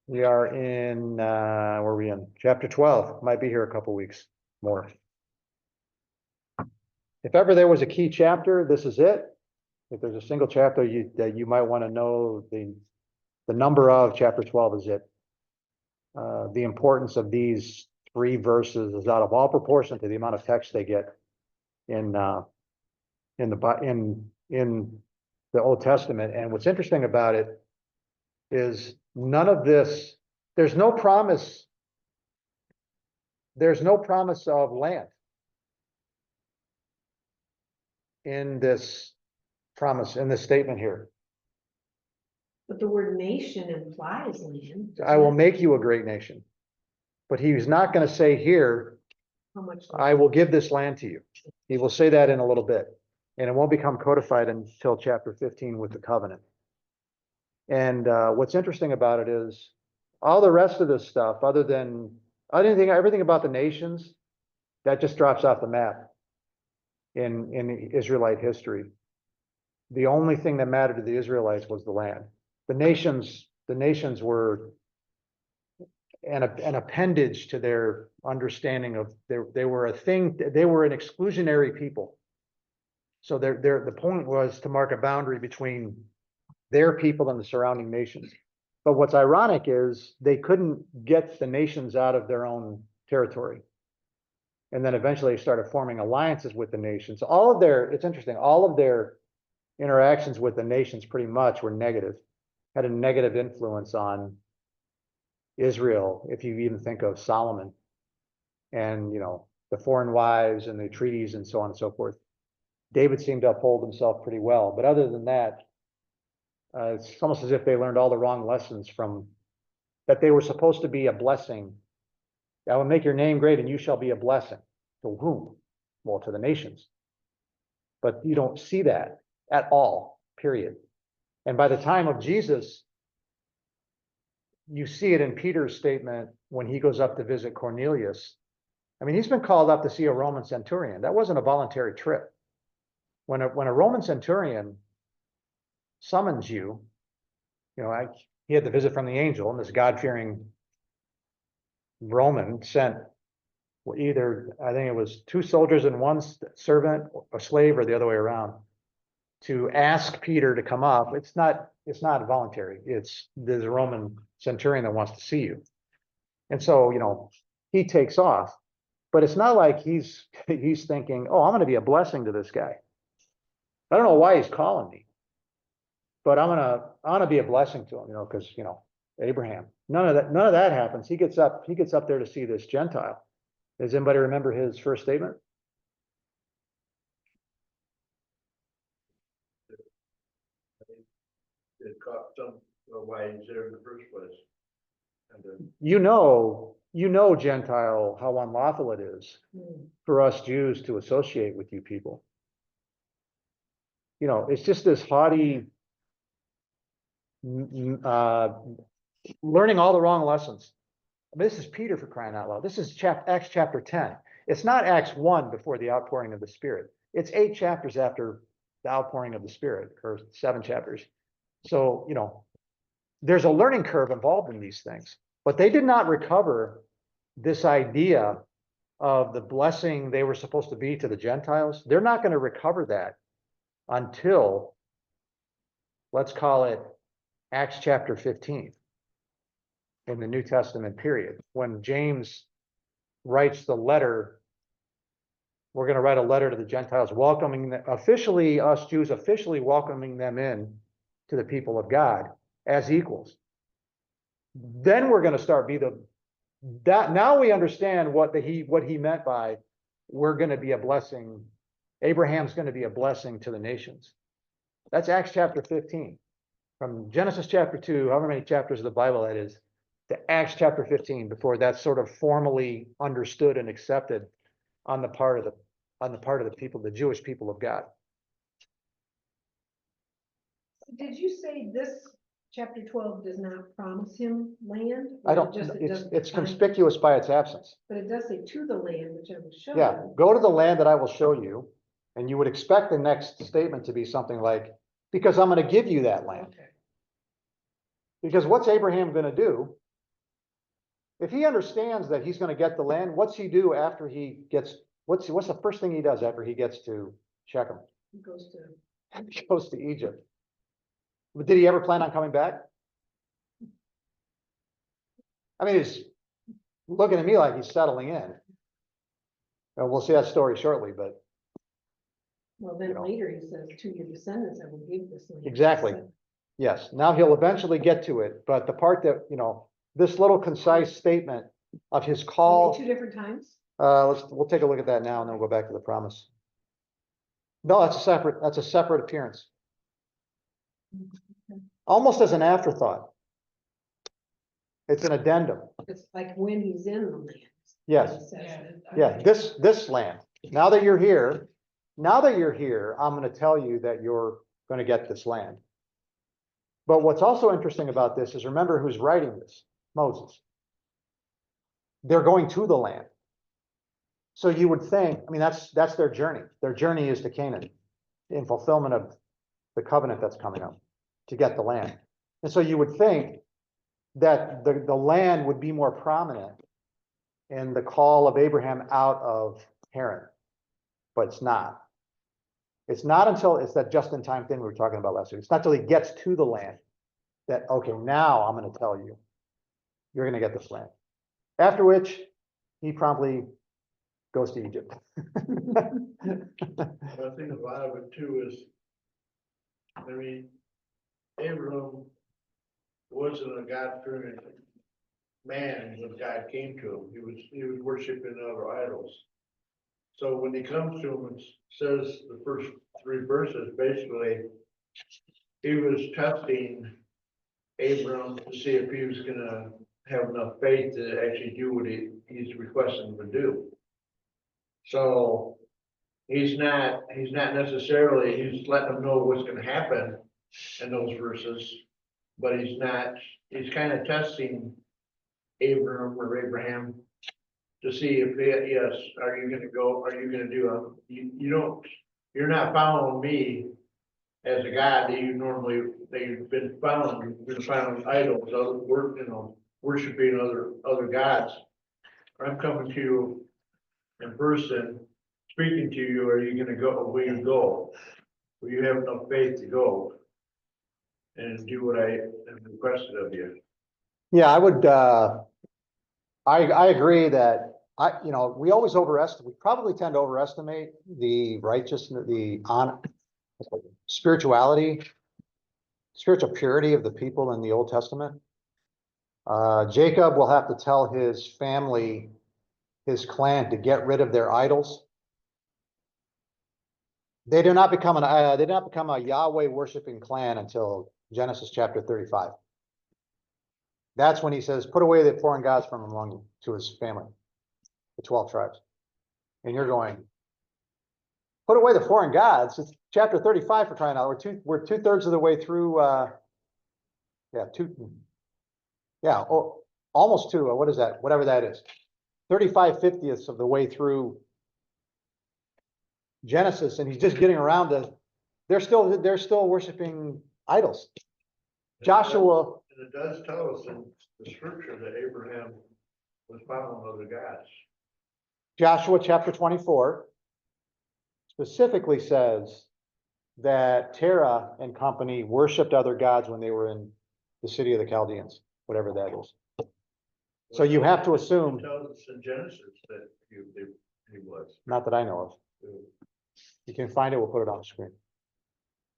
We are in, where are we in? Chapter 12, might be here a couple weeks more. If ever there was a key chapter, this is it. If there's a single chapter that you might want to know the number of, chapter 12 is it. The importance of these 3 verses is out of all proportion to the amount of text they get in the Old Testament. And what's interesting about it is none of this, there's no promise of land in this statement here. But the word nation implies land. I will make you a great nation. But he's not going to say here, How much? I will give this land to you. He will say that in a little bit. And it won't become codified until chapter 15 with the covenant. And what's interesting about it is all the rest of this stuff, everything about the nations, that just drops off the map in Israelite history. The only thing that mattered to the Israelites was the land. The nations were an appendage to their understanding of they were an exclusionary people. So the point was to mark a boundary between their people and the surrounding nations. But what's ironic is they couldn't get the nations out of their own territory. And then eventually they started forming alliances with the nations. It's interesting, all of their interactions with the nations pretty much were negative, had a negative influence on Israel, if you even think of Solomon and, the foreign wives and the treaties and so on and so forth. David seemed to uphold himself pretty well. But other than that, it's almost as if they learned all the wrong lessons from that they were supposed to be a blessing. I will make your name great and you shall be a blessing. To whom? Well, to the nations. But you don't see that at all, period. And by the time of Jesus, you see it in Peter's statement when he goes up to visit Cornelius. I mean, he's been called up to see a Roman centurion. That wasn't a voluntary trip. When a Roman centurion summons you, he had the visit from the angel, and this God-fearing Roman sent either, I think it was 2 soldiers and 1 servant, a slave, or the other way around, to ask Peter to come up. It's not voluntary. There's a Roman centurion that wants to see you. And so, he takes off, but it's not like he's thinking, oh, I'm going to be a blessing to this guy. I don't know why he's calling me, but I'm gonna be a blessing to him, because Abraham. None of that happens. He gets up there to see this Gentile. Does anybody remember his first statement? It caught some why he's there in the first place. And You know, Gentile, how unlawful it is for us Jews to associate with you people. It's just this haughty, learning all the wrong lessons. I mean, this is Peter, for crying out loud. This is Acts chapter 10. It's not Acts 1 before the outpouring of the Spirit. It's 8 chapters after the outpouring of the Spirit, or 7 chapters. So, there's a learning curve involved in these things. But they did not recover this idea of the blessing they were supposed to be to the Gentiles. They're not going to recover that until, let's call it, Acts chapter 15 in the New Testament period, when James writes the letter. We're going to write a letter to the Gentiles, welcoming them, us Jews officially welcoming them in to the people of God as equals. Then we're going to start now we understand what he meant by we're going to be a blessing. Abraham's going to be a blessing to the nations. That's Acts chapter 15. From Genesis chapter 2, however many chapters of the Bible that is, to Acts chapter 15, before that's sort of formally understood and accepted on the part of the people, the Jewish people of God. Did you say this chapter 12 does not promise him land? I don't. It's conspicuous by its absence. But it does say to the land, which I will show you. Yeah, go to the land that I will show you, and you would expect the next statement to be something like, because I'm going to give you that land. Okay. Because what's Abraham going to do? if he understands that he's gonna get the land, what's he do after he gets, what's the first thing he does after he gets to Shechem? He goes to, He goes to Egypt. But did he ever plan on coming back? I mean, he's looking at me like he's settling in. And we'll see that story shortly, but well, then You know. later he says, to your descendants, I will give this land. Exactly. So, yes, now he'll eventually get to it. But the part that, this little concise statement of his were they call, two different times? we'll take a look at that now and then we'll go back to the promise. No, that's a separate appearance, almost as an afterthought. It's an addendum. It's like when he's in the land. Yes. He says it. Yeah, this land. Now that you're here, I'm gonna tell you that you're gonna get this land. But what's also interesting about this is remember who's writing this, Moses. They're going to the land. So you would think, I mean, that's their journey. Their journey is to Canaan in fulfillment of the covenant that's coming up to get the land. And so you would think that the land would be more prominent in the call of Abraham out of Haran, but it's not. It's not until it's that just-in-time thing we were talking about last week. It's not till he gets to the land that, okay, now I'm going to tell you, you're going to get this land. After which he promptly goes to Egypt. I think a lot of it too is, I mean, Abraham wasn't a God-fearing man when God came to him. He was worshiping other idols. So when he comes to him and says the first three verses, basically, he was testing Abram to see if he was gonna have enough faith to actually do what he's requesting him to do. So he's not necessarily, he's letting them know what's gonna happen in those verses, but he's kind of testing Abram or Abraham to see if, yes, are you gonna do you're not following me as a God that you've been following, you've been following idols, worshiping other gods. I'm coming to you in person, speaking to you, are you gonna go, will you go? Will you have enough faith to go and do what I have requested of you? Yeah, I would, I agree that we always we probably tend to overestimate the righteousness, spiritual purity of the people in the Old Testament. Jacob will have to tell his family, his clan, to get rid of their idols. They did not become a Yahweh worshiping clan until Genesis chapter 35. That's when he says, put away the foreign gods from among you, to his family, the 12 tribes. And you're going, put away the foreign gods. It's chapter 35 for crying out. We're two-thirds of the way through, almost two, what is that? Whatever that is. 35/50ths of the way through Genesis, and he's just getting around to, they're still worshiping idols. Joshua. And it does tell us in the scripture that Abraham was following other gods. Joshua chapter 24 specifically says that Terah and company worshipped other gods when they were in the city of the Chaldeans, whatever that is. So you have to assume, It tells us in Genesis that he was. not that I know of. You can find it, we'll put it on the screen.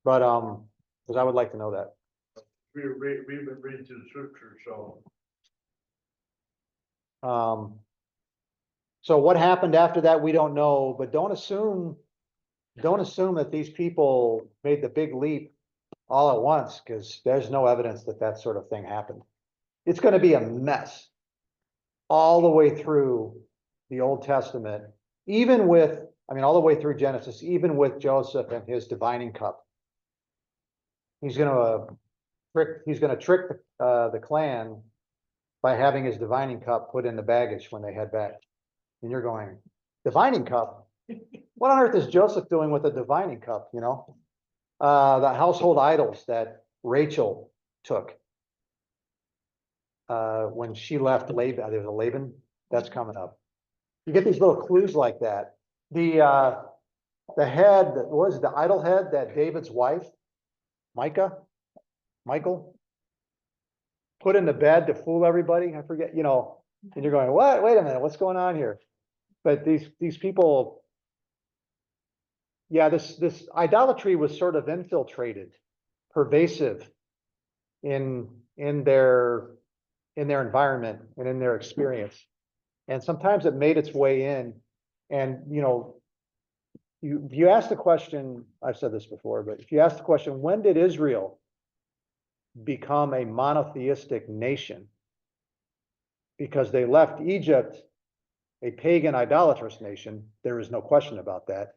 But, because I would like to know that. We've been reading through the scripture, so. So what happened after that, we don't know, but don't assume that these people made the big leap all at once, because there's no evidence that that sort of thing happened. It's going to be a mess all the way through the Old Testament, all the way through Genesis, even with Joseph and his divining cup. He's going to trick the clan by having his divining cup put in the baggage when they head back. And you're going, divining cup? What on earth is Joseph doing with a divining cup, The household idols that Rachel took. when she left Laban, there's a Laban, that's coming up. You get these little clues like that. The head, what was it, the idol head that David's wife, Michael, put in the bed to fool everybody, I forget, and you're going, what, wait a minute, what's going on here? But these people, yeah, this idolatry was sort of infiltrated, pervasive in their environment and in their experience. And sometimes it made its way in. And you ask the question, I've said this before, but if you ask the question, when did Israel become a monotheistic nation? Because they left Egypt a pagan idolatrous nation, there is no question about that.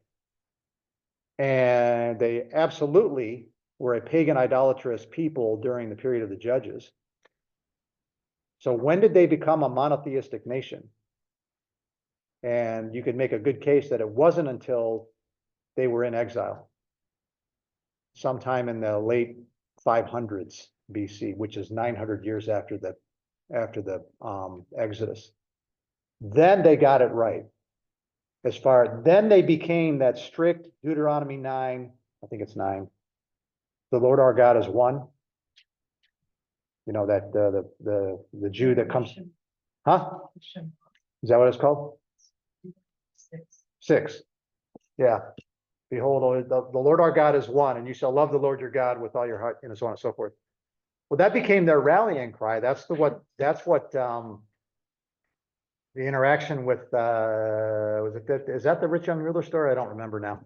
And they absolutely were a pagan idolatrous people during the period of the Judges. So when did they become a monotheistic nation? And you could make a good case that it wasn't until they were in exile, sometime in the late 500s BC, which is 900 years after the Exodus. Then they got it right. Then they became that strict Deuteronomy 9, I think it's 9. The Lord our God is one. That the Jew that comes, huh? Is that what it's called? 6. Yeah. Behold, the Lord our God is one, and you shall love the Lord your God with all your heart, and so on and so forth. Well, that became their rallying cry. That's what the interaction with is that the rich young ruler story? I don't remember now.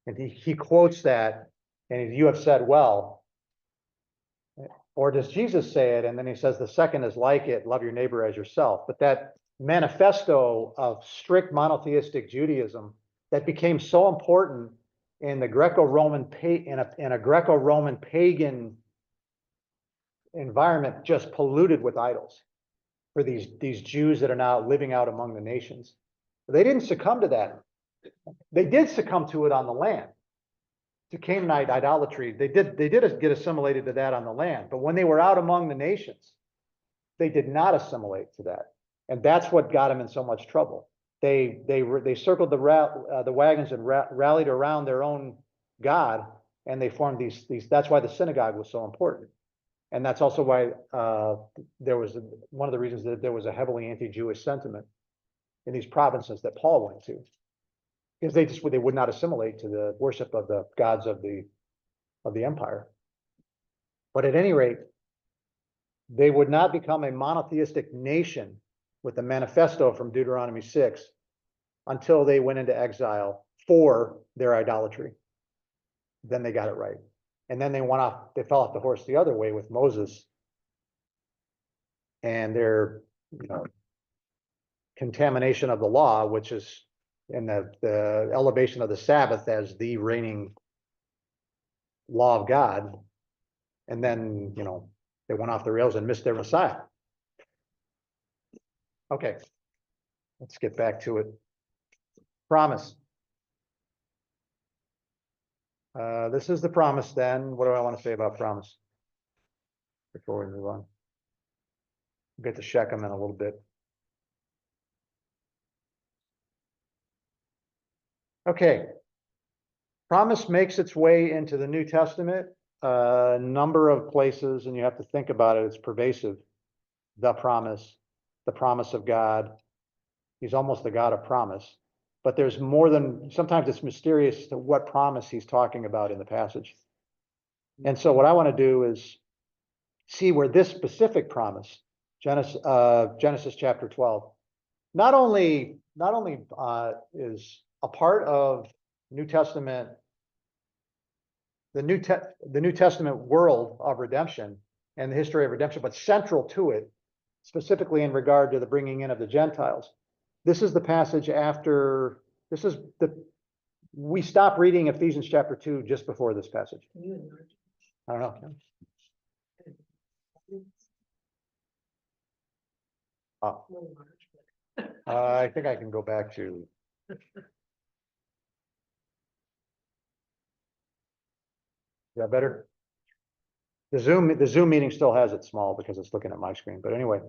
And he quotes that, and you have said well. Or does Jesus say it? And then he says the second is like it, love your neighbor as yourself. But that manifesto of strict monotheistic Judaism that became so important in the Greco-Roman in a Greco-Roman pagan environment, just polluted with idols for these Jews that are now living out among the nations. They didn't succumb to that. They did succumb to it on the land, to Canaanite idolatry. They did get assimilated to that on the land, but when they were out among the nations, they did not assimilate to that, and that's what got them in so much trouble. They circled the wagons and rallied around their own God, and they formed these. That's why the synagogue was so important, and that's also why there was one of the reasons that there was a heavily anti-Jewish sentiment in these provinces that Paul went to, because they would not assimilate to the worship of the gods of the empire. But at any rate, they would not become a monotheistic nation with the manifesto from Deuteronomy 6 until they went into exile for their idolatry. Then they got it right. And then they fell off the horse the other way with Moses and their contamination of the law, which is in the elevation of the Sabbath as the reigning law of God. And then, they went off the rails and missed their Messiah. Okay, let's get back to it. Promise. This is the promise then. What do I want to say about promise before we move on? We'll get to Shechem in a little bit. Okay. Promise makes its way into the New Testament, a number of places, and you have to think about it. It's pervasive. The promise of God. He's almost the God of promise. But there's more than, sometimes it's mysterious to what promise he's talking about in the passage. And so what I want to do is see where this specific promise, Genesis chapter 12, not only is a part of New Testament, the New Testament world of redemption and the history of redemption, but central to it, specifically in regard to the bringing in of the Gentiles. This is the passage after, we stop reading Ephesians chapter 2 just before this passage. I don't know. Oh. I think I can go back to. Is that better? The Zoom meeting still has it small because it's looking at my screen, but anyway.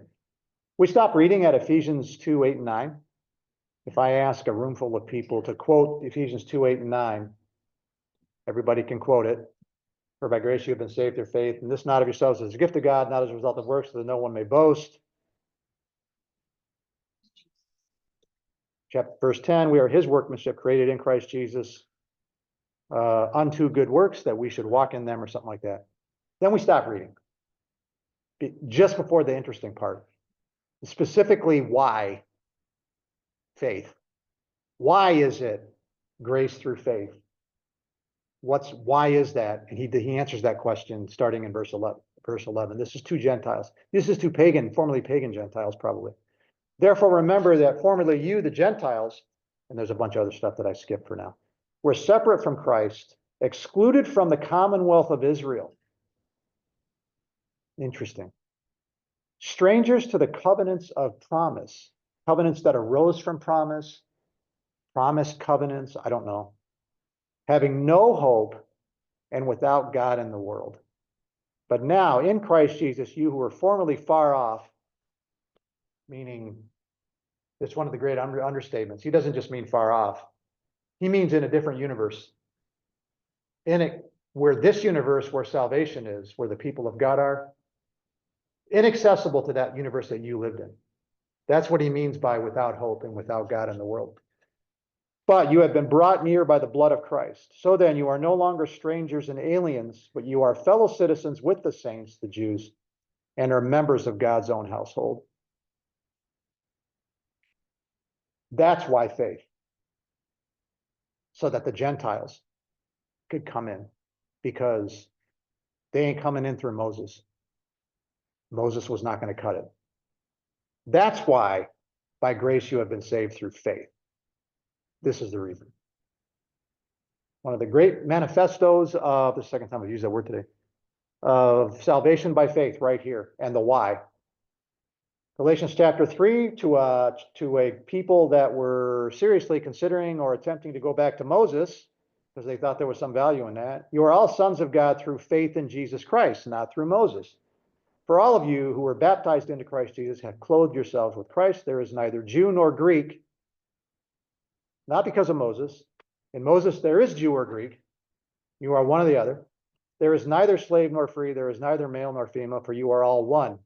We stop reading at Ephesians 2, 8, and 9. If I ask a room full of people to quote Ephesians 2, 8, and 9, everybody can quote it. For by grace you have been saved through faith, and this not of yourselves is a gift of God, not as a result of works, so that no one may boast. Verse 10, we are his workmanship created in Christ Jesus unto good works that we should walk in them, or something like that. Then we stop reading. Just before the interesting part. Specifically, why faith? Why is it grace through faith? Why is that? And he answers that question starting in verse 11. This is to Gentiles. This is to formerly pagan Gentiles, probably. Therefore, remember that formerly you, the Gentiles, and there's a bunch of other stuff that I skipped for now, were separate from Christ, excluded from the commonwealth of Israel. Interesting. Strangers to the covenants of promise, covenants that arose from promise, promised covenants, I don't know. Having no hope and without God in the world. But now in Christ Jesus, you who were formerly far off, meaning it's one of the great understatements. He doesn't just mean far off. He means in a different universe. In it, where this universe, where salvation is, where the people of God are, inaccessible to that universe that you lived in. That's what he means by without hope and without God in the world. But you have been brought near by the blood of Christ. So then you are no longer strangers and aliens, but you are fellow citizens with the saints, the Jews, and are members of God's own household. That's why faith. So that the Gentiles could come in, because they ain't coming in through Moses. Moses was not going to cut it. That's why by grace you have been saved through faith. This is the reason. One of the great manifestos of the second time I've used that word today, of salvation by faith right here, and the why. Galatians chapter 3, to a people that were seriously considering or attempting to go back to Moses, because they thought there was some value in that. You are all sons of God through faith in Jesus Christ, not through Moses. For all of you who were baptized into Christ Jesus have clothed yourselves with Christ. There is neither Jew nor Greek, not because of Moses. In Moses there is Jew or Greek. You are one or the other. There is neither slave nor free. There is neither male nor female, for you are all one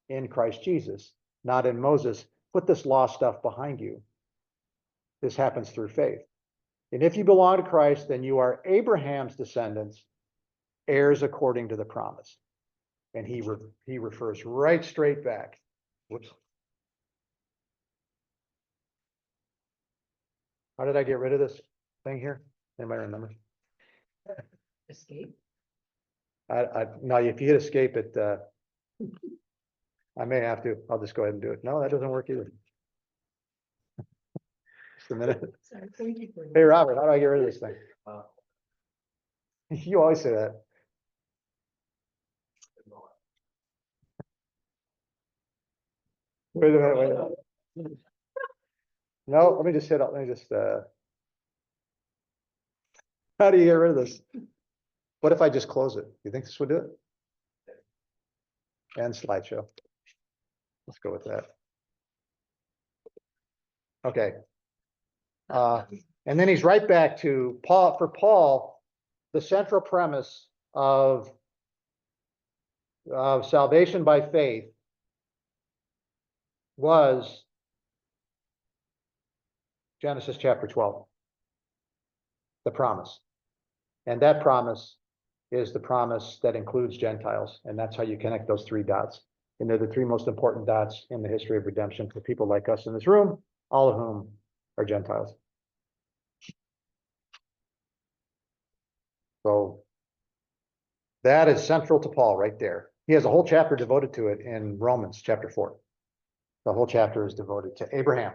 in Christ Jesus, not in Moses. Put this law stuff behind you. This happens through faith. And if you belong to Christ, then you are Abraham's descendants, heirs according to the promise. And he refers right straight back. Whoops. How did I get rid of this thing here? Anybody remember? Escape. No, if you hit escape, I may have to. I'll just go ahead and do it. No, that doesn't work either. Just a minute. Sorry, thank you for Hey, Robert, how do I get rid of this thing? You always say that. Wait a minute. No, let me just hit up. Let me just, how do you get rid of this? What if I just close it? You think this would do it? And slideshow. Let's go with that. Okay. And then he's right back to Paul. For Paul, the central premise of salvation by faith was Genesis chapter 12, the promise. And that promise is the promise that includes Gentiles. And that's how you connect those three dots. And they're the three most important dots in the history of redemption for people like us in this room, all of whom are Gentiles. So that is central to Paul right there. He has a whole chapter devoted to it in Romans chapter 4. The whole chapter is devoted to Abraham.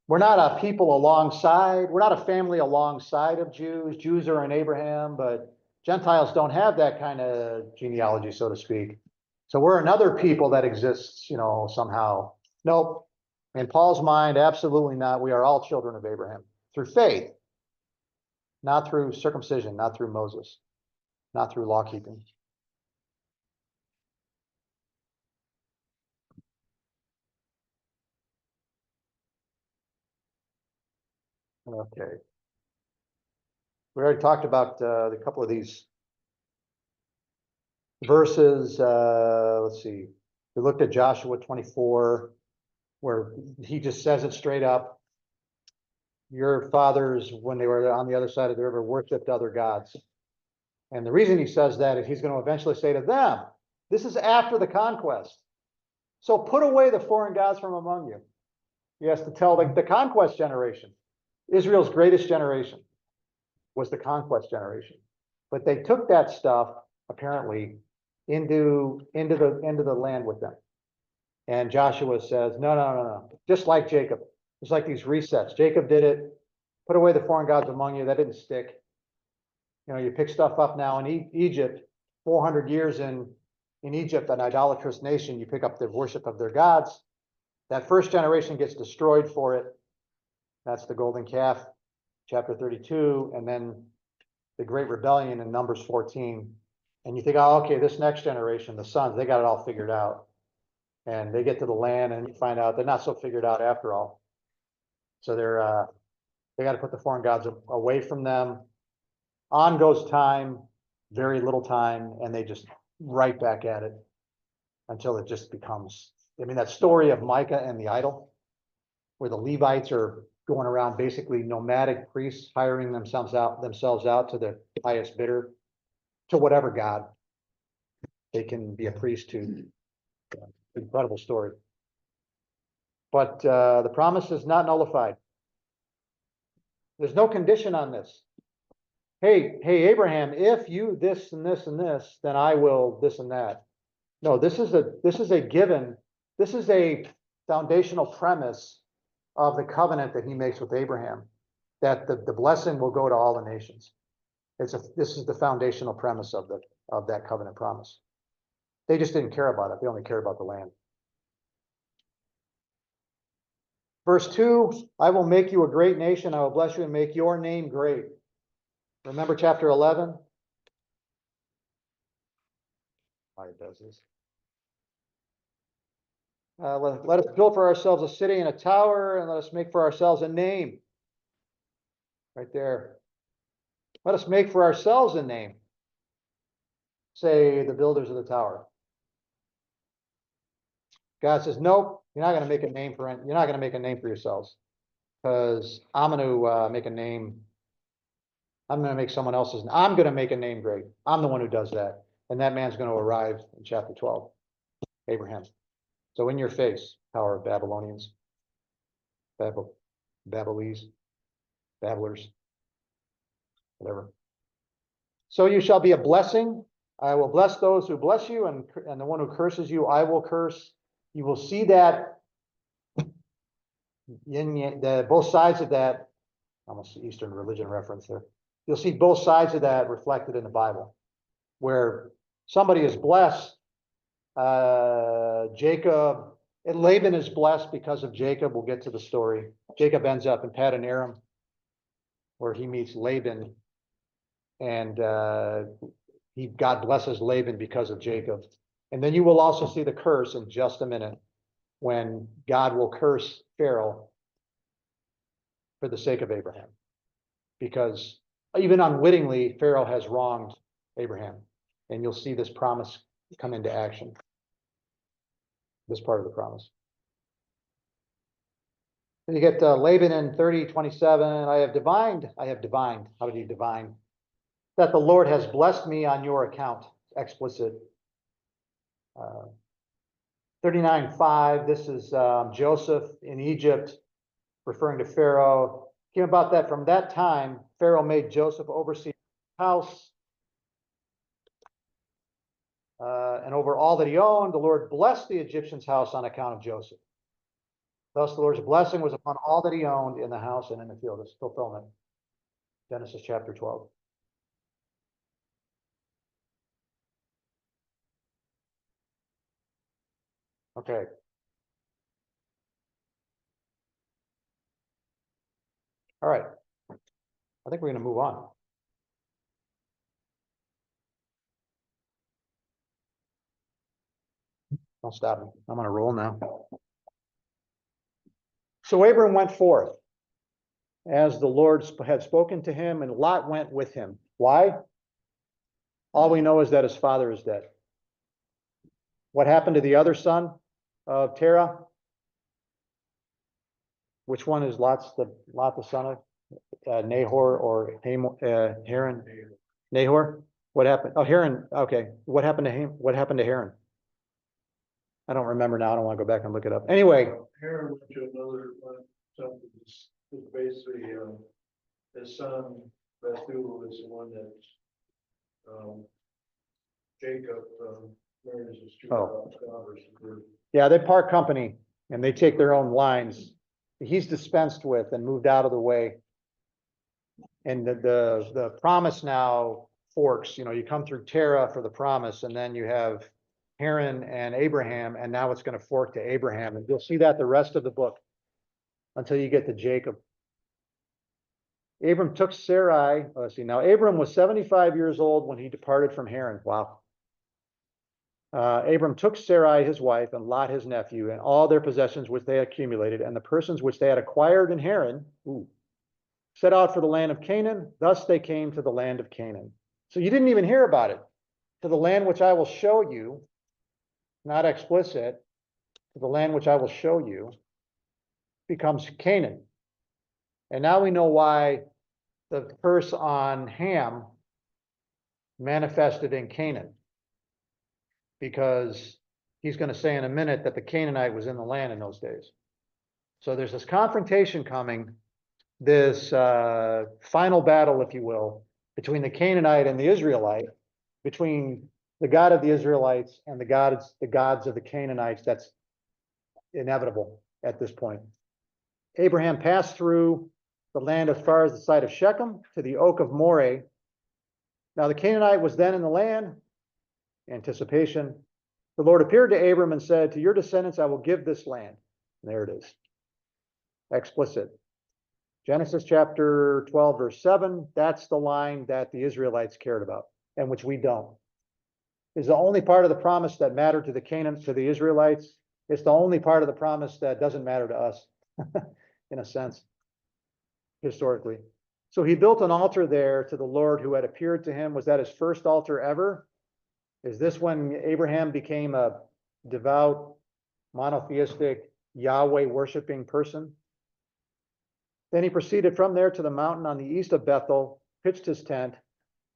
We're not a people alongside, we're not a family alongside of Jews. Jews are in Abraham, but Gentiles don't have that kind of genealogy, so to speak. So we're another people that exists, somehow. Nope. In Paul's mind, absolutely not. We are all children of Abraham through faith, not through circumcision, not through Moses, not through law keeping. Okay. We already talked about the couple of these verses. Let's see. We looked at Joshua 24, where he just says it straight up. Your fathers, when they were on the other side of the river, worshiped other gods. And the reason he says that is he's going to eventually say to them, this is after the conquest. So put away the foreign gods from among you. He has to tell the conquest generation. Israel's greatest generation was the conquest generation. But they took that stuff, apparently, into the land with them. And Joshua says, no. Just like Jacob. It's like these resets. Jacob did it. Put away the foreign gods among you. That didn't stick. You know, you pick stuff up now in Egypt, 400 years in Egypt, an idolatrous nation, you pick up the worship of their gods. That first generation gets destroyed for it. That's the golden calf, chapter 32, and then the great rebellion in Numbers 14. And you think, oh, okay, this next generation, the sons, they got it all figured out. And they get to the land and you find out they're not so figured out after all. So they got to put the foreign gods away from them. On goes time, very little time, and they just right back at it until it just becomes, I mean, that story of Micah and the idol, where the Levites are going around basically nomadic priests, hiring themselves out to the highest bidder, to whatever god they can be a priest to. Incredible story. But the promise is not nullified. There's no condition on this. Hey, Abraham, if you this and this and this, then I will this and that. No, this is a given. This is a foundational premise of the covenant that he makes with Abraham, that the blessing will go to all the nations. This is the foundational premise of that covenant promise. They just didn't care about it. They only cared about the land. Verse 2, I will make you a great nation. I will bless you and make your name great. Remember chapter 11? Why it does this. Let us build for ourselves a city and a tower, and let us make for ourselves a name. Right there. Let us make for ourselves a name. Say the builders of the tower. God says, nope, you're not going to make a name for you're not going to make a name for yourselves, because I'm going to make a name. I'm going to make someone else's. I'm going to make a name great. I'm the one who does that, and that man's going to arrive in chapter 12, Abraham. So in your face, Tower of Babylonians, Babylese, babblers, whatever. So you shall be a blessing. I will bless those who bless you, and the one who curses you, I will curse. You will see that in both sides of that, almost Eastern religion reference there. You'll see both sides of that reflected in the Bible, where somebody is blessed. Jacob, and Laban is blessed because of Jacob. We'll get to the story. Jacob ends up in Paddan Aram, where he meets Laban, and God blesses Laban because of Jacob. And then you will also see the curse in just a minute, when God will curse Pharaoh for the sake of Abraham, because even unwittingly, Pharaoh has wronged Abraham, and you'll see this promise come into action. This part of the promise. Then you get Laban in 30:27. I have divined. How do you divine? That the Lord has blessed me on your account. Explicit. 39:5. This is Joseph in Egypt, referring to Pharaoh. Came about that from that time, Pharaoh made Joseph overseer of the house. And over all that he owned, the Lord blessed the Egyptian's house on account of Joseph. Thus the Lord's blessing was upon all that he owned in the house and in the field. It's fulfillment. Genesis chapter 12. Okay. All right. I think we're going to move on. Don't stop me. I'm on a roll now. So Abram went forth as the Lord had spoken to him, and Lot went with him. Why? All we know is that his father is dead. What happened to the other son of Terah? Which one is Lot the son of Nahor or Haran? Nahor? What happened? Oh, Haran. Okay. What happened to him? What happened to Haran? I don't remember now. I don't want to go back and look it up. Anyway, Aaron went to another one, something that's basically, his son, Bethuel is the one that, Jacob, marries his two Oh. daughters. yeah, they part company and they take their own lines. He's dispensed with and moved out of the way. And the promise now forks, you come through Terah for the promise, and then you have Haran and Abraham, and now it's going to fork to Abraham. And you'll see that the rest of the book until you get to Jacob. Abram took Sarai. Let's see. Now, Abram was 75 years old when he departed from Haran. Wow. Abram took Sarai, his wife, and Lot, his nephew, and all their possessions which they accumulated, and the persons which they had acquired in Haran, set out for the land of Canaan. Thus they came to the land of Canaan. So you didn't even hear about it. To the land which I will show you, not explicit, to the land which I will show you, becomes Canaan. And now we know why the curse on Ham manifested in Canaan. Because he's going to say in a minute that the Canaanite was in the land in those days. So there's this confrontation coming, this final battle, if you will, between the Canaanite and the Israelite, between the God of the Israelites and the gods of the Canaanites. That's inevitable at this point. Abraham passed through the land as far as the site of Shechem to the oak of Moreh. Now the Canaanite was then in the land. Anticipation. The Lord appeared to Abram and said, to your descendants I will give this land. And there it is. Explicit. Genesis chapter 12, verse 7. That's the line that the Israelites cared about, and which we don't. It's the only part of the promise that mattered to the Israelites. It's the only part of the promise that doesn't matter to us, in a sense, historically. So he built an altar there to the Lord who had appeared to him. Was that his first altar ever? Is this when Abraham became a devout, monotheistic, Yahweh worshiping person? Then he proceeded from there to the mountain on the east of Bethel, pitched his tent,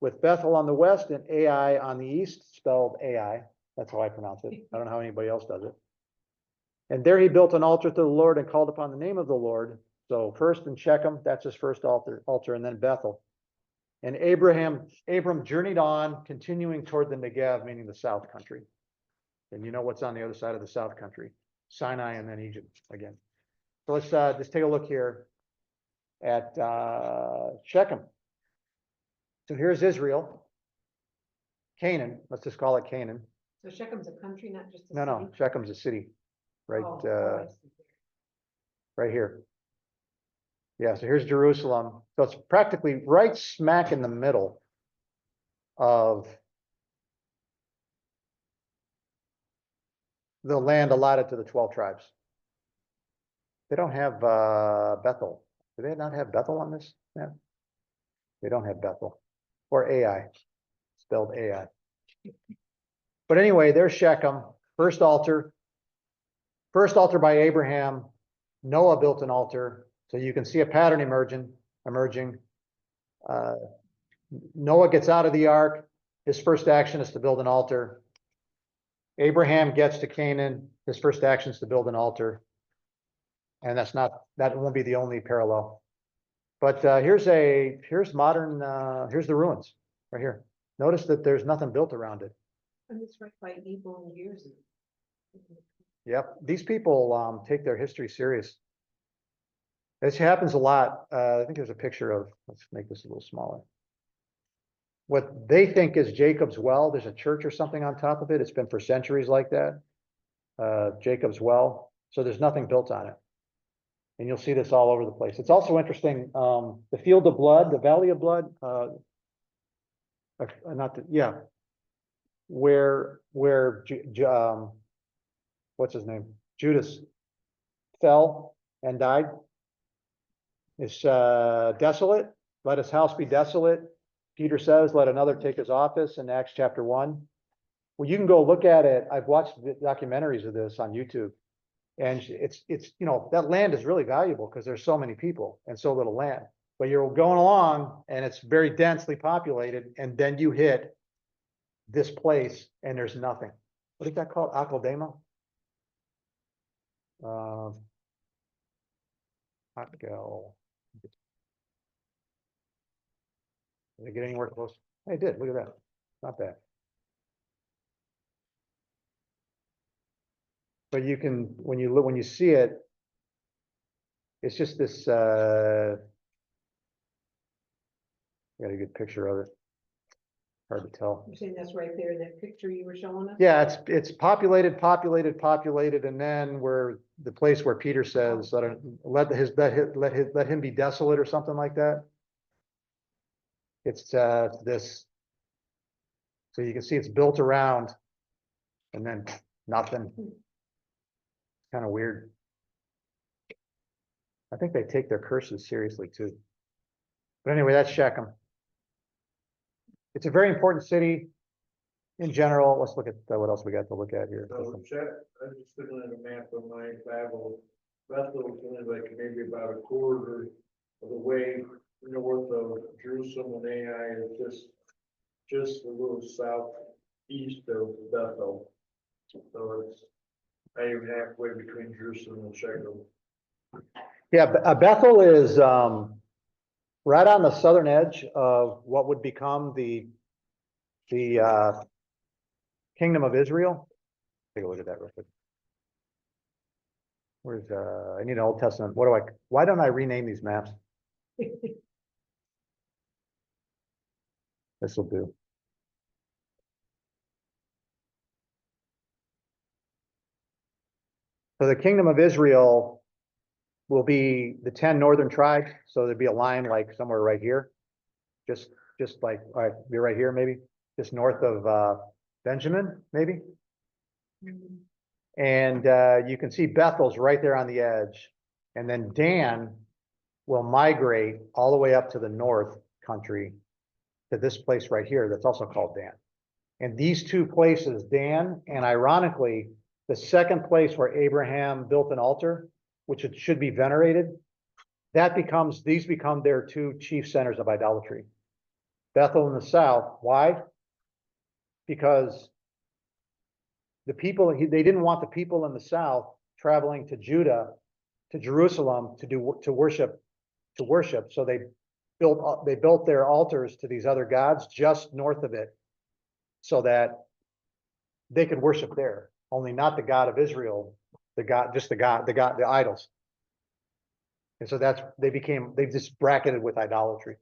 with Bethel on the west and Ai on the east, spelled Ai. That's how I pronounce it. I don't know how anybody else does it. And there he built an altar to the Lord and called upon the name of the Lord. So first in Shechem, that's his first altar, and then Bethel. And Abram journeyed on, continuing toward the Negev, meaning the south country. And you know what's on the other side of the south country? Sinai and then Egypt again. So let's just take a look here at Shechem. So here's Israel. Canaan, let's just call it Canaan. So Shechem's a country, not just a No, city? Shechem's a city, right? I see. Right here. Yeah, so here's Jerusalem. So it's practically right smack in the middle of the land allotted to the 12 tribes. They don't have Bethel. Do they not have Bethel on this map? They don't have Bethel. Or Ai, spelled Ai. But anyway, there's Shechem, first altar by Abraham. Noah built an altar. So you can see a pattern emerging. Noah gets out of the ark. His first action is to build an altar. Abraham gets to Canaan. His first action is to build an altar. And that won't be the only parallel. But here's the ruins right here. Notice that there's nothing built around it. And it's right by Ebon years. Yep, these people take their history serious. This happens a lot. I think there's a picture of, let's make this a little smaller. What they think is Jacob's well, there's a church or something on top of it. It's been for centuries like that. Jacob's well. So there's nothing built on it. And you'll see this all over the place. It's also interesting, the field of blood, the valley of blood, where what's his name? Judas fell and died. It's desolate, let his house be desolate. Peter says, let another take his office in Acts chapter 1. Well, you can go look at it. I've watched the documentaries of this on YouTube. And it's, you know, that land is really valuable because there's so many people and so little land. But you're going along and it's very densely populated, and then you hit this place and there's nothing. What is that called? Akeldama? Akel. Did I get anywhere close? I did, look at that. Not bad. But you can, when you look, when you see it, it's just this, got a good picture of it. Hard to tell. You're saying that's right there in that picture you were showing us? Yeah, it's populated, and then where the place where Peter says, let him be desolate or something like that. It's this. So you can see it's built around, and then nothing. Kind of weird. I think they take their curses seriously too. But anyway, that's Shechem. It's a very important city in general. Let's look at what else we got to look at here. So check, I'm just looking at a map of my Bible. Bethel's only like maybe about a quarter of the way north of Jerusalem, and Ai is just a little southeast of Bethel. So it's not even halfway between Jerusalem and Shechem. Yeah, Bethel is right on the southern edge of what would become the kingdom of Israel. Take a look at that real quick. Where's I need an Old Testament. Why don't I rename these maps? This will do. So the kingdom of Israel will be the 10 northern tribes. So there'd be a line like somewhere right here. Just like, all right, be right here, maybe just north of Benjamin, maybe. And you can see Bethel's right there on the edge. And then Dan will migrate all the way up to the north country to this place right here that's also called Dan. And these two places, Dan, and ironically, the second place where Abraham built an altar, which it should be venerated, these become their two chief centers of idolatry. Bethel in the south. Why? Because the people, they didn't want the people in the south traveling to Judah, to Jerusalem to worship. So they built their altars to these other gods just north of it, so that they could worship there, only not the God of Israel, the idols. And so they just bracketed with idolatry.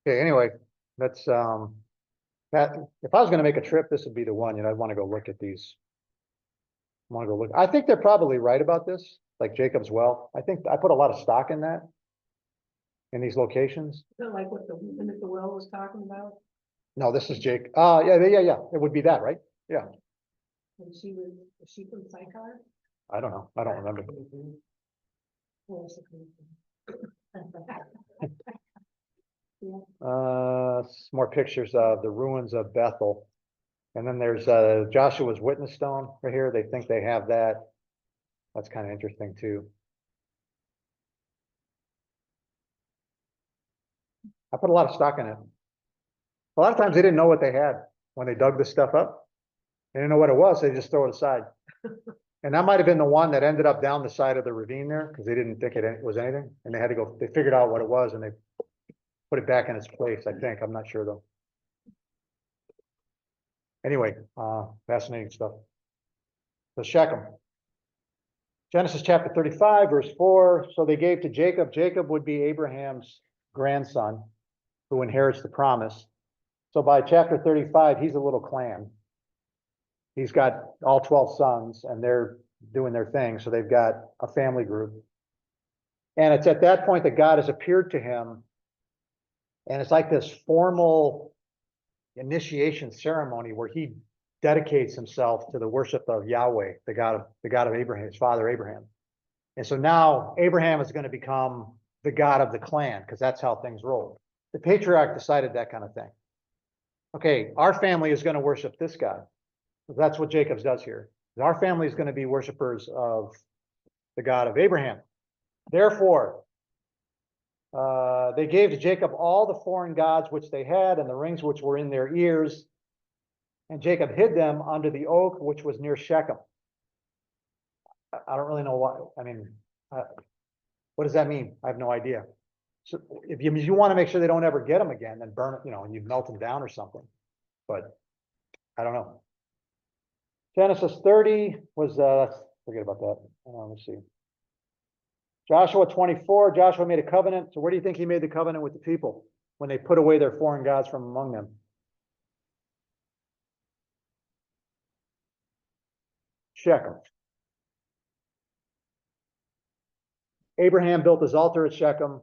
Okay, anyway, that's that. If I was going to make a trip, this would be the one. You know, I'd want to go look at these. I think they're probably right about this, like Jacob's well. I think I put a lot of stock in that, in these locations. Is that like what the woman at the well was talking about? No, this is Jake. Yeah. It would be that, right? Yeah. And was she from Sychar? I don't know. I don't remember. Or was it Some more pictures of the ruins of Bethel. And then there's Joshua's witness stone right here. They think they have that. That's kind of interesting too. I put a lot of stock in it. A lot of times they didn't know what they had when they dug this stuff up. They didn't know what it was. They just throw it aside. And that might have been the one that ended up down the side of the ravine there, because they didn't think it was anything. And they had to go, they figured out what it was and they put it back in its place, I think. I'm not sure though. Anyway, fascinating stuff. So Shechem. Genesis chapter 35, verse 4. So they gave to Jacob. Jacob would be Abraham's grandson who inherits the promise. So by chapter 35, he's a little clan. He's got all 12 sons and they're doing their thing. So they've got a family group. And it's at that point that God has appeared to him. And it's like this formal initiation ceremony where he dedicates himself to the worship of Yahweh, the God of Abraham, his father Abraham. And so now Abraham is going to become the God of the clan, because that's how things roll. The patriarch decided that kind of thing. Okay, our family is going to worship this God. That's what Jacob does here. Our family is going to be worshipers of the God of Abraham. Therefore, they gave to Jacob all the foreign gods which they had, and the rings which were in their ears. And Jacob hid them under the oak which was near Shechem. I don't really know why. I mean, what does that mean? I have no idea. So if you want to make sure they don't ever get them again, then burn it, and you melt them down or something. But I don't know. Genesis 30 was, forget about that. Let's see. Joshua 24, Joshua made a covenant. So where do you think he made the covenant with the people when they put away their foreign gods from among them? Shechem. Abraham built his altar at Shechem.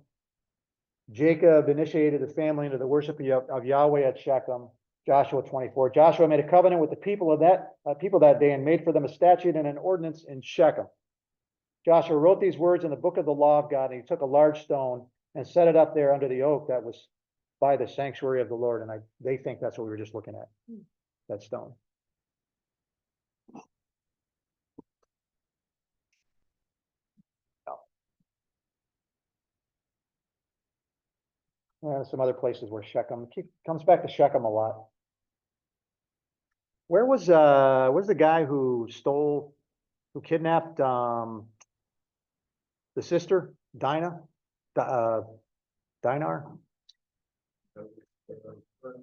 Jacob initiated the family into the worship of Yahweh at Shechem. Joshua 24. Joshua made a covenant with the people that day and made for them a statute and an ordinance in Shechem. Joshua wrote these words in the book of the law of God, and he took a large stone and set it up there under the oak that was by the sanctuary of the Lord. And they think that's what we were just looking at, that stone. Some other places where Shechem comes back to Shechem a lot. Where was the guy who kidnapped the sister, Dinah? Dinar?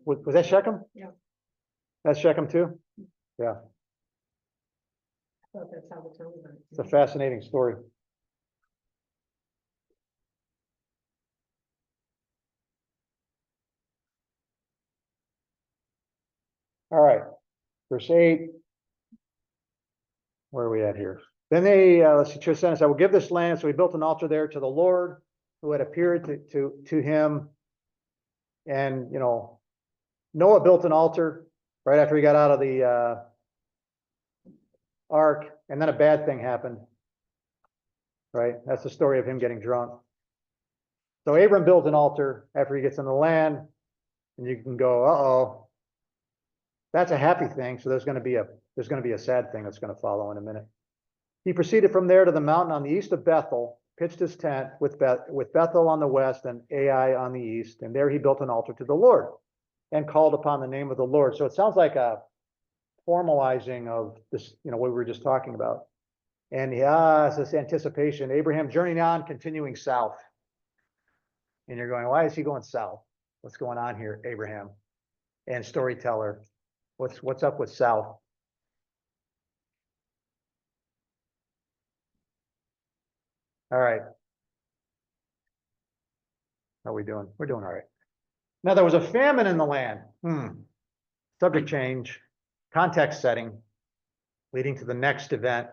Was that Shechem? Yeah. That's Shechem too? Yeah, I thought that's how the town went. it's a fascinating story. All right, verse 8. Where are we at here? Then they, let's see, sentence, I will give this land. So he built an altar there to the Lord who had appeared to him. And, Noah built an altar right after he got out of the ark, and then a bad thing happened. Right? That's the story of him getting drunk. So Abram builds an altar after he gets in the land, and you can go, uh-oh. That's a happy thing, so there's going to be a sad thing that's going to follow in a minute. He proceeded from there to the mountain on the east of Bethel, pitched his tent with Bethel on the west and Ai on the east, and there he built an altar to the Lord and called upon the name of the Lord. So it sounds like a formalizing of this, what we were just talking about. And it's this anticipation. Abraham journeying on, continuing south. And you're going, why is he going south? What's going on here, Abraham? And storyteller. What's up with south? All right. How are we doing? We're doing all right. Now there was a famine in the land. Subject change, context setting, leading to the next event.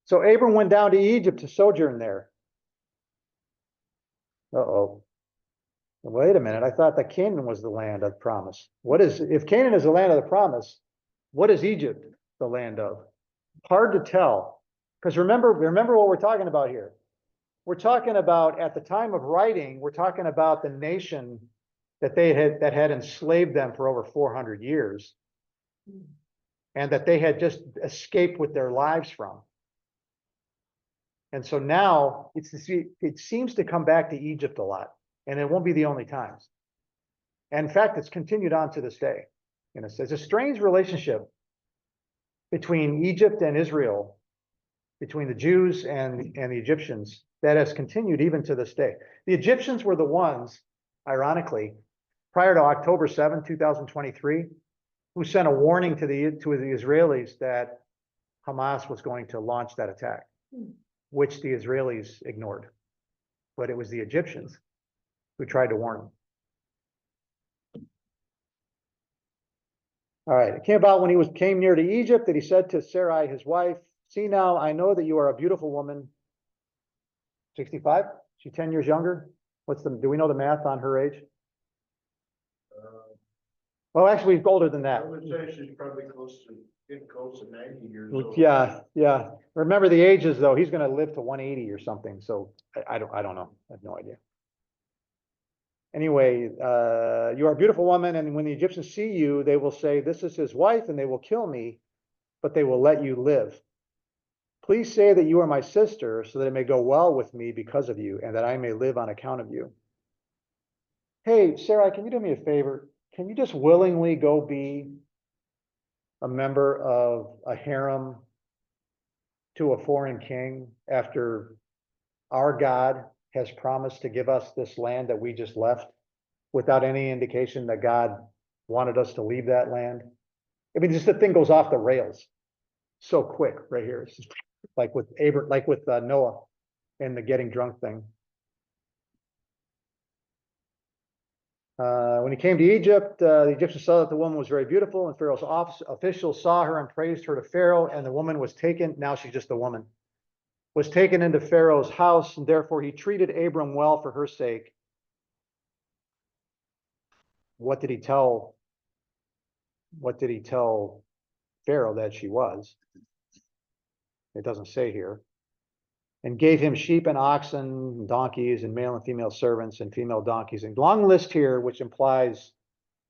So Abram went down to Egypt to sojourn there. Uh-oh. Wait a minute. I thought that Canaan was the land of promise. If Canaan is the land of the promise, what is Egypt the land of? Hard to tell. Because remember what we're talking about here. We're talking about, at the time of writing, we're talking about the nation that had enslaved them for over 400 years. And that they had just escaped with their lives from. And so now it seems to come back to Egypt a lot, and it won't be the only times. And in fact, it's continued on to this day. There's a strange relationship between Egypt and Israel, between the Jews and the Egyptians, that has continued even to this day. The Egyptians were the ones, ironically, prior to October 7, 2023, who sent a warning to the Israelis that Hamas was going to launch that attack, which the Israelis ignored. But it was the Egyptians who tried to warn them. All right, it came about when he came near to Egypt that he said to Sarai, his wife, see now, I know that you are a beautiful woman. 65? She's 10 years younger? Do we know the math on her age? Well, actually, he's older than I that. would say she's probably getting close to 90 years old. Yeah, yeah. Remember the ages, though. He's gonna live to 180 or something, so I don't know. I have no idea. Anyway, you are a beautiful woman, and when the Egyptians see you, they will say, this is his wife, and they will kill me, but they will let you live. Please say that you are my sister, so that it may go well with me because of you, and that I may live on account of you. Hey, Sarah, can you do me a favor? Can you just willingly go be a member of a harem to a foreign king after our God has promised to give us this land that we just left without any indication that God wanted us to leave that land? I mean, just the thing goes off the rails so quick right here. It's just like with Noah and the getting drunk thing. When he came to Egypt, the Egyptians saw that the woman was very beautiful, and Pharaoh's officials saw her and praised her to Pharaoh, and the woman was taken. Now she's just a woman. Was taken into Pharaoh's house, and therefore he treated Abram well for her sake. What did he tell Pharaoh that she was? It doesn't say here. And gave him sheep and oxen, and donkeys, and male and female servants, and female donkeys. And long list here, which implies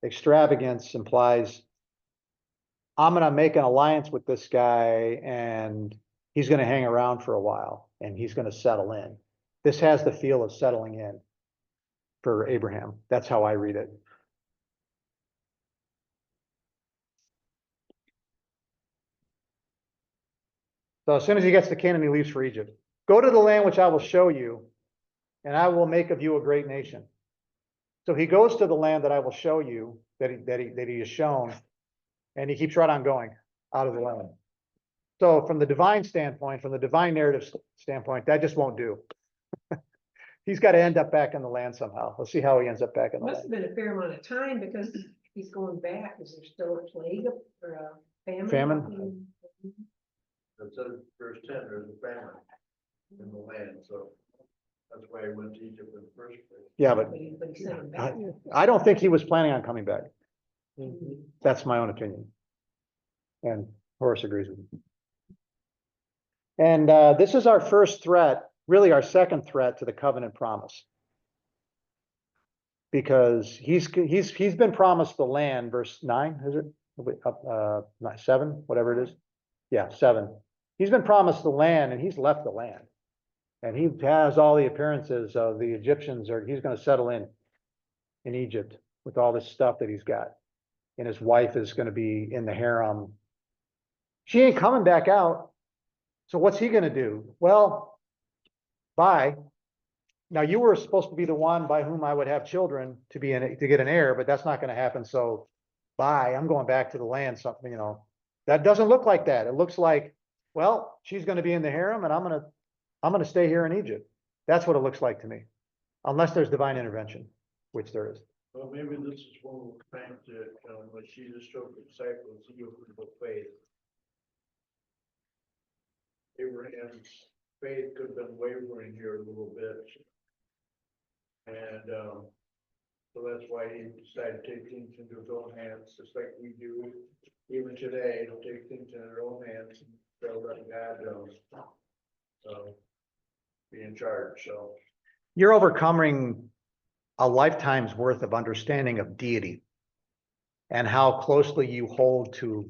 extravagance, implies I'm going to make an alliance with this guy, and he's going to hang around for a while, and he's going to settle in. This has the feel of settling in for Abraham. That's how I read it. So as soon as he gets to Canaan, he leaves for Egypt. Go to the land which I will show you, and I will make of you a great nation. So he goes to the land that I will show you, that he has shown, and he keeps right on going out of the land. So from the divine standpoint, from the divine narrative standpoint, that just won't do. He's got to end up back in the land somehow. Let's see how he ends up back in the Must have land. been a fair amount of time, because if he's going back, is there still a plague or a famine? Famine? It says verse 10, there's a famine in the land, so that's why he went to Egypt in the first place. Yeah, but But he sent him back. I don't think he was planning on coming back. That's my own opinion. And Horace agrees with me. And this is our first threat, really our second threat to the covenant promise. Because he's been promised the land, verse 9, is it? 7, whatever it is. Yeah, 7. He's been promised the land, and he's left the land. And he has all the appearances of the Egyptians, or he's going to settle in Egypt with all this stuff that he's got. And his wife is going to be in the harem. She ain't coming back out. So what's he going to do? Well, bye. Now you were supposed to be the one by whom I would have children to get an heir, but that's not going to happen. So bye. I'm going back to the land. Something, that doesn't look like that. It looks like, well, she's going to be in the harem, and I'm going to stay here in Egypt. That's what it looks like to me, unless there's divine intervention, which there is. Well, maybe this is one of the times that, when she just showed the disciples, you of faith. Abraham's faith could have been wavering here a little bit. And, so that's why he decided to take things into his own hands, just like we do even today, take things in our own hands and they'll let God, be in charge, so. You're overcoming a lifetime's worth of understanding of deity and how closely you hold to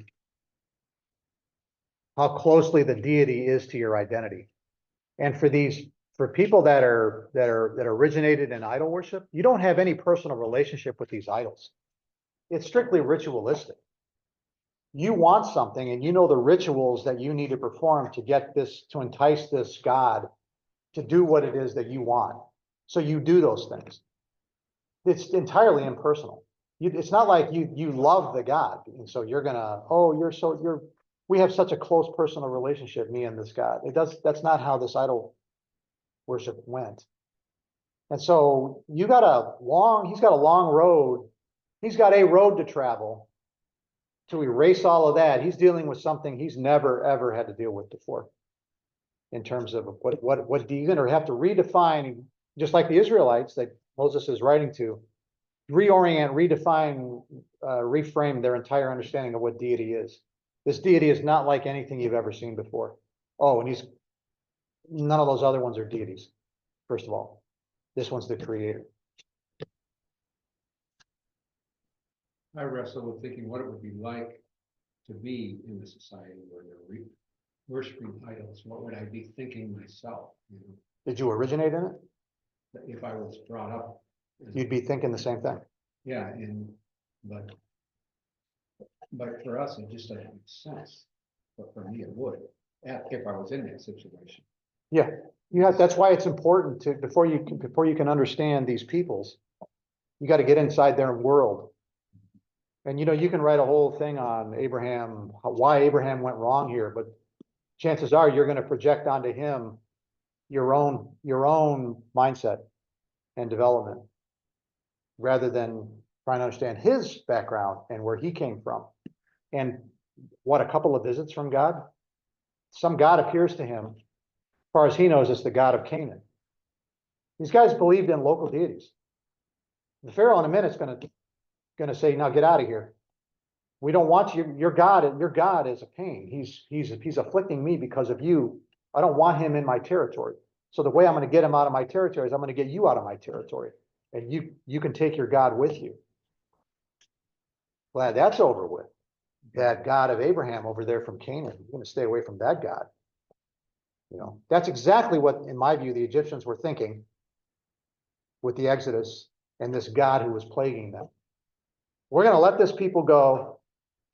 how closely the deity is to your identity. And for people that originated in idol worship, you don't have any personal relationship with these idols. It's strictly ritualistic. You want something, and you know the rituals that you need to perform to entice this God to do what it is that you want. So you do those things. It's entirely impersonal. It's not like you love the God, and so you're gonna, we have such a close personal relationship, me and this God. That's not how this idol worship went. And so he's got a long road. He's got a road to travel to erase all of that. He's dealing with something he's never, ever had to deal with before. In terms of what he's going to have to redefine, just like the Israelites that Moses is writing to, reorient, redefine, reframe their entire understanding of what deity is. This deity is not like anything you've ever seen before. Oh, and none of those other ones are deities, first of all. This one's the creator. I wrestle with thinking what it would be like to be in a society where they're worshiping idols. What would I be thinking myself? You know, Did you originate in it? that if I was brought up, You'd be thinking the same thing. yeah, but for us, it just doesn't make sense. But for me, it would, if I was in that situation. Yeah, that's why it's important to, before you can understand these peoples, you got to get inside their world. And you can write a whole thing on Abraham, why Abraham went wrong here, but chances are you're going to project onto him your own mindset and development, rather than trying to understand his background and where he came from. And what, a couple of visits from God? Some God appears to him. As far as he knows, it's the God of Canaan. These guys believed in local deities. The Pharaoh in a minute is gonna say, now get out of here. We don't want you. Your God is a pain. He's afflicting me because of you. I don't want him in my territory. So the way I'm going to get him out of my territory is I'm going to get you out of my territory. And you can take your God with you. Glad that's over with. That God of Abraham over there from Canaan, you're going to stay away from that God. That's exactly what, in my view, the Egyptians were thinking with the Exodus and this God who was plaguing them. We're going to let this people go,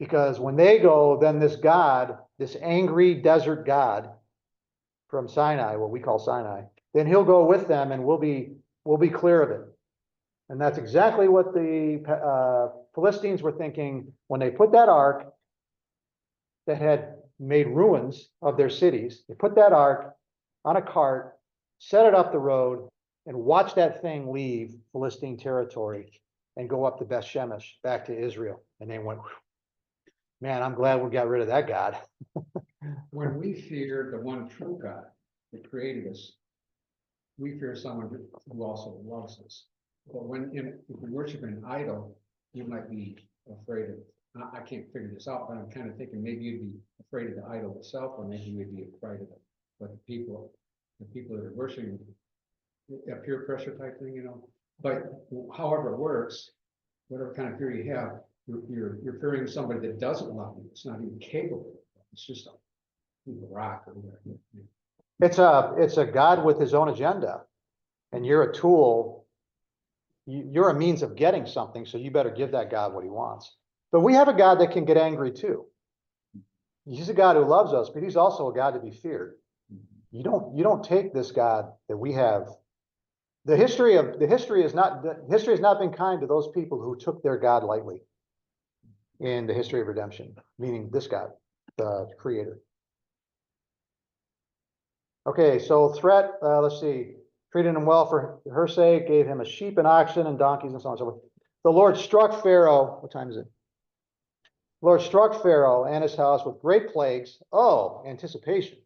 because when they go, then this God, this angry desert God from Sinai, what we call Sinai, then he'll go with them and we'll be clear of it. And that's exactly what the Philistines were thinking when they put that ark that had made ruins of their cities. They put that ark on a cart, set it up the road, and watched that thing leave Philistine territory and go up to Beth Shemesh, back to Israel. And they went, man, I'm glad we got rid of that God. When we fear the one true God that created us, we fear someone who also loves us. But if we worship an idol, you might be afraid of, I can't figure this out, but I'm kind of thinking maybe you'd be afraid of the idol itself, or maybe you'd be afraid of it. But the people that are worshiping, a peer pressure type thing, But however it works, whatever kind of fear you have, you're fearing somebody that doesn't love you. It's not even capable. It's just a rock or whatever. It's a God with his own agenda, and you're a tool. You're a means of getting something, so you better give that God what he wants. But we have a God that can get angry too. He's a God who loves us, but he's also a God to be feared. You don't take this God that we have. History has not been kind to those people who took their God lightly in the history of redemption, meaning this God, the creator. Okay, so threat, let's see, treated him well for her sake, gave him a sheep and oxen and donkeys and so on and so forth. The Lord struck Pharaoh, what time is it? The Lord struck Pharaoh and his house with great plagues. Oh, anticipation.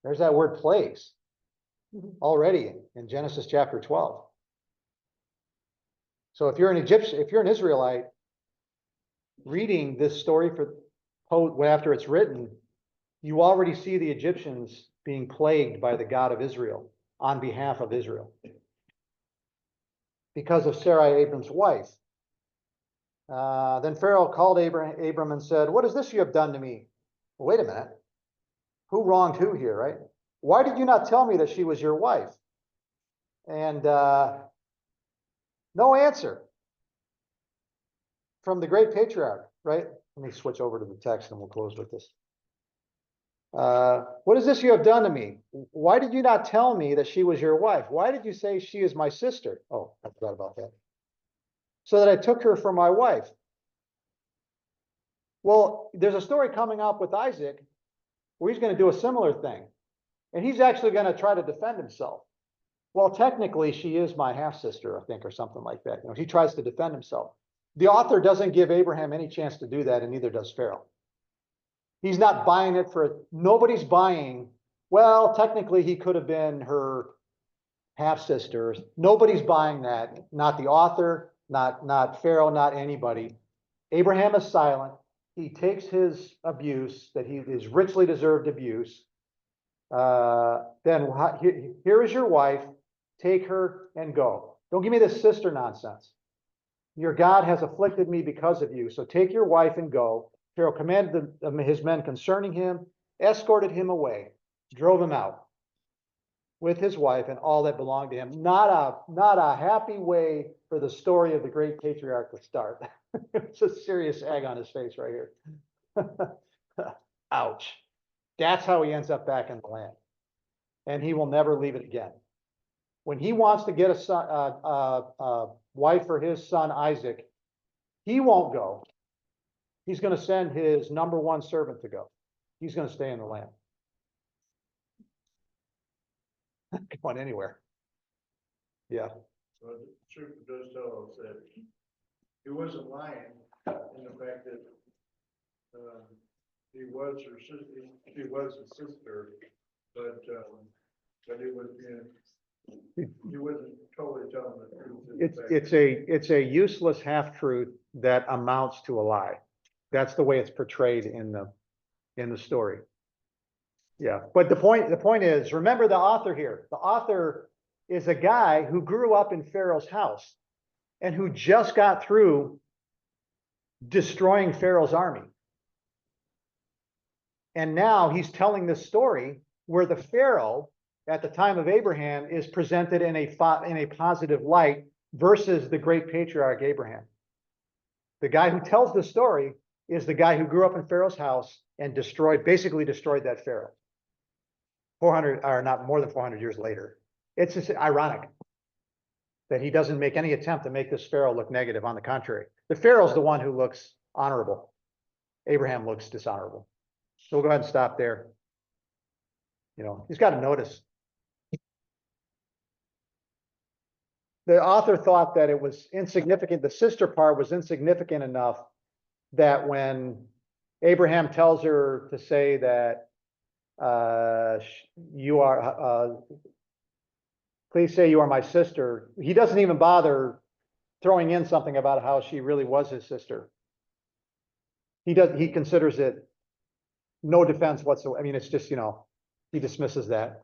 There's that word plagues already in Genesis chapter 12. So if you're an Israelite reading this story after it's written, you already see the Egyptians being plagued by the God of Israel on behalf of Israel because of Sarai, Abram's wife. Then Pharaoh called Abram and said, "What is this you have done to me?" Well, wait a minute. Who wronged who here, right? Why did you not tell me that she was your wife? And no answer from the great patriarch, right? Let me switch over to the text and we'll close with this. What is this you have done to me? Why did you not tell me that she was your wife? Why did you say she is my sister? Oh, I forgot about that. So that I took her for my wife. Well, there's a story coming up with Isaac where he's going to do a similar thing. And he's actually going to try to defend himself. Well, technically, she is my half-sister, I think, or something like that. He tries to defend himself. The author doesn't give Abraham any chance to do that, and neither does Pharaoh. He's not buying it nobody's buying, well, technically, he could have been her half-sister. Nobody's buying that. Not the author, not Pharaoh, not anybody. Abraham is silent. He takes his abuse, that he is richly deserved abuse. Then here is your wife, take her and go. Don't give me this sister nonsense. Your God has afflicted me because of you, so take your wife and go. Pharaoh commanded his men concerning him, escorted him away, drove him out with his wife and all that belonged to him. Not a happy way for the story of the great patriarch to start. It's a serious egg on his face right here. Ouch. That's how he ends up back in the land. And he will never leave it again. When he wants to get a son, wife for his son Isaac, he won't go. He's going to send his number one servant to go. He's going to stay in the land. Going anywhere. Yeah. So the truth does tell us that he wasn't lying in the fact that, he was her sister, she was his sister, but it was, he wasn't totally telling the truth. in the fact that- It's a useless half-truth that amounts to a lie. That's the way it's portrayed in the story. Yeah, but the point is, remember the author here. The author is a guy who grew up in Pharaoh's house and who just got through destroying Pharaoh's army. And now he's telling this story where the Pharaoh at the time of Abraham is presented in a positive light versus the great patriarch Abraham. The guy who tells the story is the guy who grew up in Pharaoh's house and basically destroyed that Pharaoh. 400, or not more than 400 years later. It's just ironic that he doesn't make any attempt to make this Pharaoh look negative. On the contrary, the Pharaoh's the one who looks honorable. Abraham looks dishonorable. So we'll go ahead and stop there. You know, he's got to notice. The author thought that it was insignificant. The sister part was insignificant enough that when Abraham tells her to say that you are, please say you are my sister, he doesn't even bother throwing in something about how she really was his sister. He considers it no defense whatsoever. I mean, it's just, he dismisses that.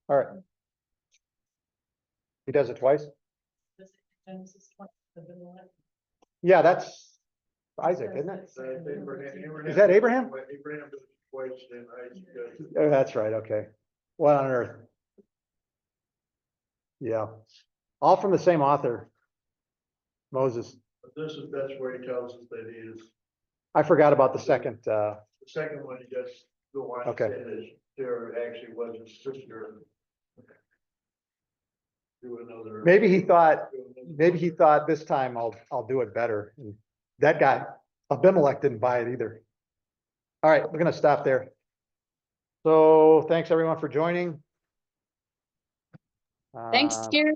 All right. He does it twice? Yeah, that's Isaac, isn't it? Is that Abraham? Abraham does it twice, and Isaac does it. Oh, that's right, okay. What on earth? Yeah, all from the same author, Moses. But that's where he tells us that he is. I forgot about the second, The second one, he does go on to Okay. say that there actually was a sister. To another. maybe he thought this time I'll do it better. And that guy, Abimelech, didn't buy it either. All right, we're gonna stop there. So thanks everyone for joining. Thanks, Jerry.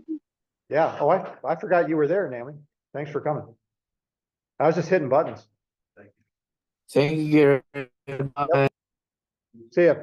Yeah, oh, I forgot you were there, Naomi. Thanks for coming. I was just hitting buttons. Thank you. Bye. See ya.